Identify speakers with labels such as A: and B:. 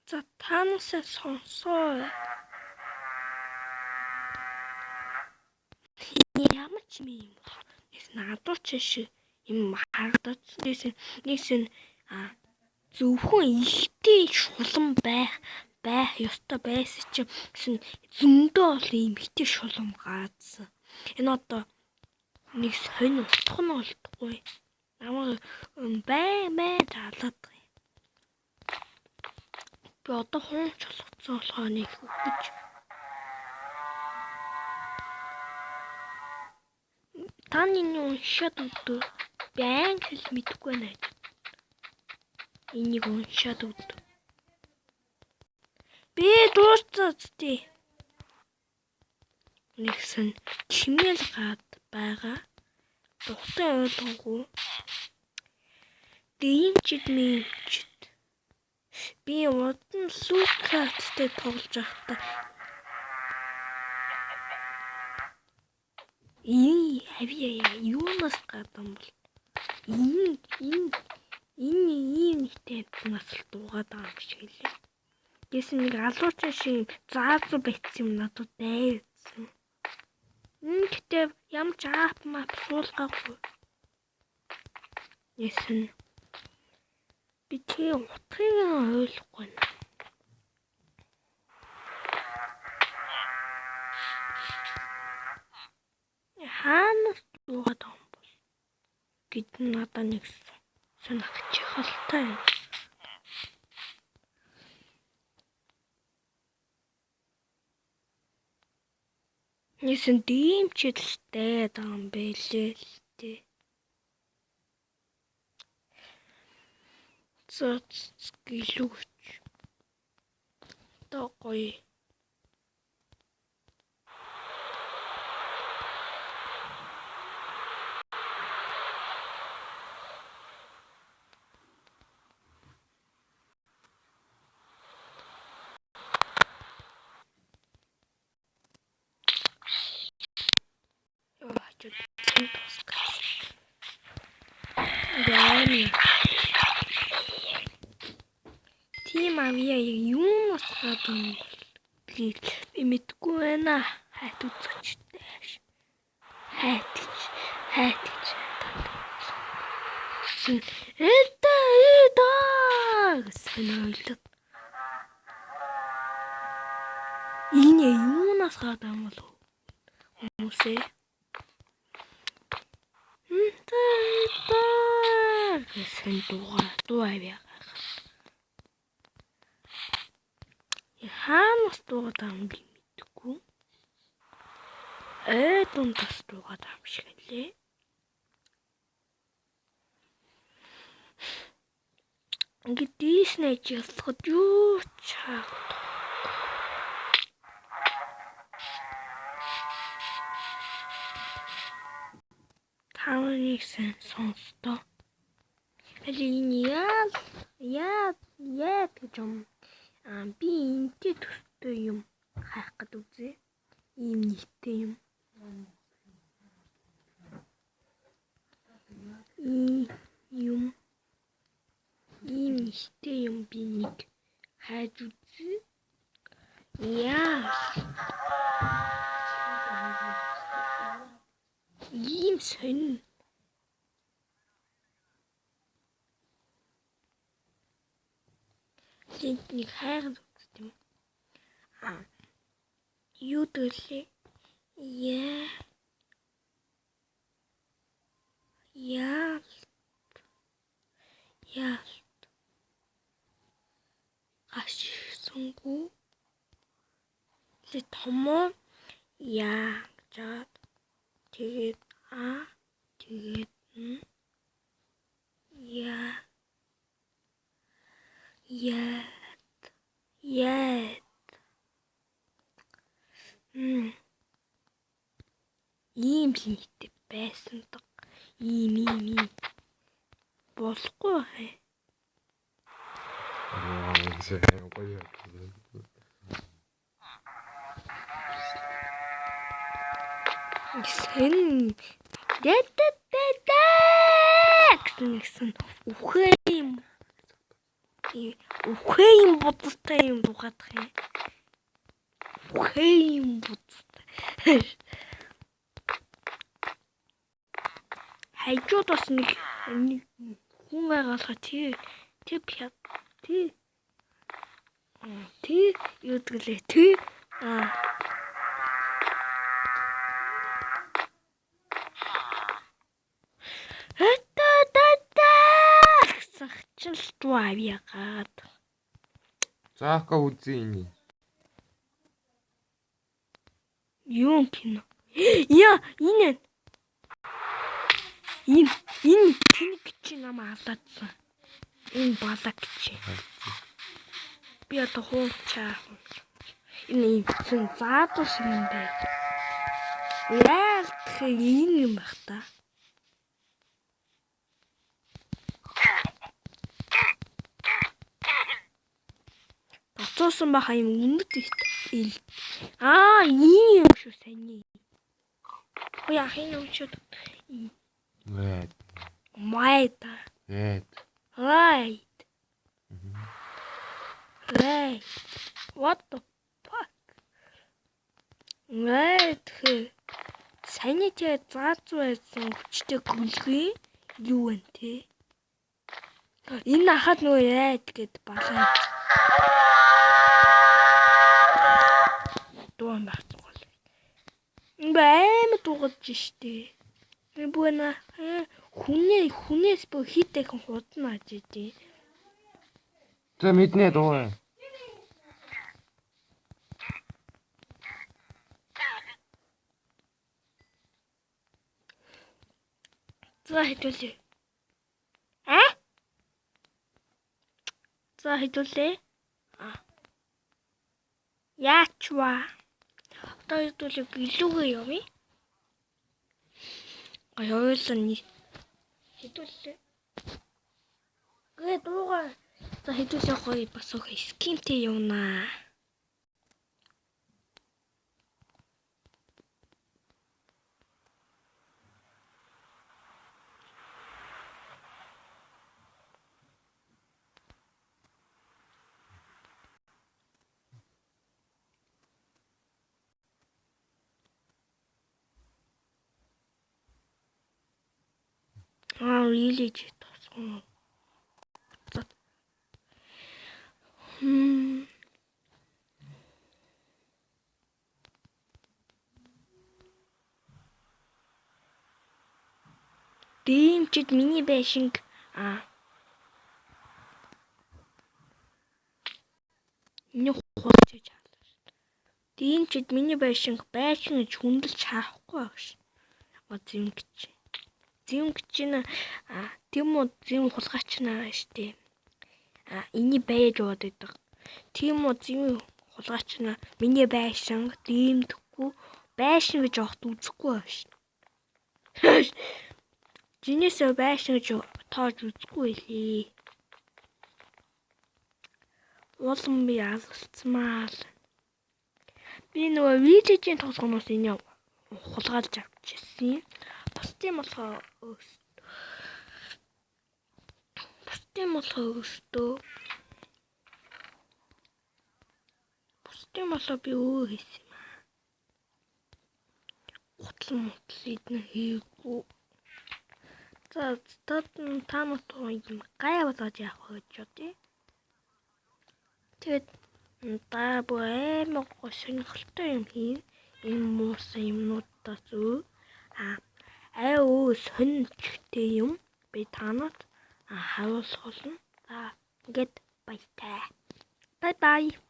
A: За таанасаа сонсоо. Ямар ч юм. Надууч шиг юм харагдаж нэгсэн зөвхөн ихтэй шулан байх ёстой байсан чинь зөндөө бол ийм ихтэй шулан gaazсан. Энэ одоо нэг сонь утх нь болтгүй. Намайг бай таалаад байгаа. Би одоо хуумч болгоцсон болохоор нэг өгч. Таны уншаад өгдөө. Би англи мэдэхгүй байна. Энийг уншаад өгдөө. Би дуусцаадтий. Нэгсэн чимээл гад байгаа. Тухтай ойлгоогүй. Дэмчид мэмчид. Би удан лукаттай тоглож байхдаа хавьяа юунаас гадсан бол ийм нэгтэй насалт угаад байгаа юм шиг лээ. Гэсэн нэг алууч шиг заазуу байцсан юм надад дайвсан. Гэтээ ямар ч аап мап суулгаагүй. Гэсэн би тий утгыг ойлгохгүй. Хаанаас дуугаад байгаа юм бол гэд надад нэг сонирхчихалтай. Нэсэн дэмчилтэй даам бэлээ л дээ. Гэлүүч. Одоо гоё. Тийм авьяа юунаас гадсан би мэдгүй байна. Хайт үзэгчтэй. Хайт. Эдэ гэсэн. Энэ юунаас гадсан бол хүмүүсээ гэсэн дуу авьяа. Хаанаас дуугаад байгаа юм би мэдгүй. Дундаас дуугаад байгаа юм шиг лээ. Ингээд Disney ялсахад юу чаг. Тааныг сонсдоо. Энэ яа гэж юм. Би энтэй төстэй юм хайх гэдэг үзье. Ийм нийттэй юм. Ийм нийттэй юм би нэг хайж үзье. Яа. Ийм сонь. Нэг хайгаад үзтiim. Юу дэглээ? Яалт. Гашсангүй. Ле томо яажаад тэгээд тэгээд ийм лимиттэй байсан даг. Ийм болохгүй хэ.
B: Сайн гоё.
A: Сэн гэсэн үхээ юм. Үхээ юм будалтай юм дугаадах юм. Үхээ юм будалтай. Хайжууд бас нэг хүн байгаалаа тий юу гэвэл тий сахчилт авьягаад
B: Заaka үзье энийг.
A: юу кино яа энэ тэнэг чи намаа алаадсан. Энэ балаг чи. Би одоо хуучаа. Энэ юм заадуу шиг юм бэ. Яах энэ юм бах та. Тоцоосон баха юм үнэт ил. Ийм юм шүү саний. Яах юм ч
B: Right.
A: Right. What the fuck? Right. Саний тэ зааж байсан хүчтэй гүлгий юу вэ те? Энэ ахад нөгөө яад гэд балаа. Дуун багцгол. Баймд дугаж штэ. Бүна хүнээс бо хитэйхэн худна ажээ.
B: За мэднэ дуу.
A: За хэдүүлээ. За хэдүүлээ. Яачва. Одоо хэдүүлээ билүүгээ явъя. Ойлсон хэдүүлээ. Гэ дууга. За хэдүүлээ гоё бас өх скинтэй явнаа. Really just awesome. Дэмчид миний байшинг энэ хуучиж хаалаа шүү. Дэмчид миний байшинг гэж хүндэлж хаахгүй байх ш. Зэмгч нэ тийм үү зэм хулгайч наа штэ. Эний байж яваад байдаг. Тийм үү зэм хулгайч наа миний байшинг дэмдэхгүй байшин гэж явахд үзэхгүй байх ш. Жинээсээ байшин гэж тоож үзэхгүй лээ. Улам би алцмаа. Би нөгөө видеогийн тосгоноос энэ хулгайлж авчихсан. Бусдын болохоо би өө хийсэн юм аа. Гутлан эднэ хийгүү. За та нарт юм гай болоод явах гэж үү? Тэгээд та бүхэн сонирхолтой юм хийн. Энэ муусан юмнуудаас сонирхолтой юм би танад харуулах болно. За ингээд баяртай. Bye bye.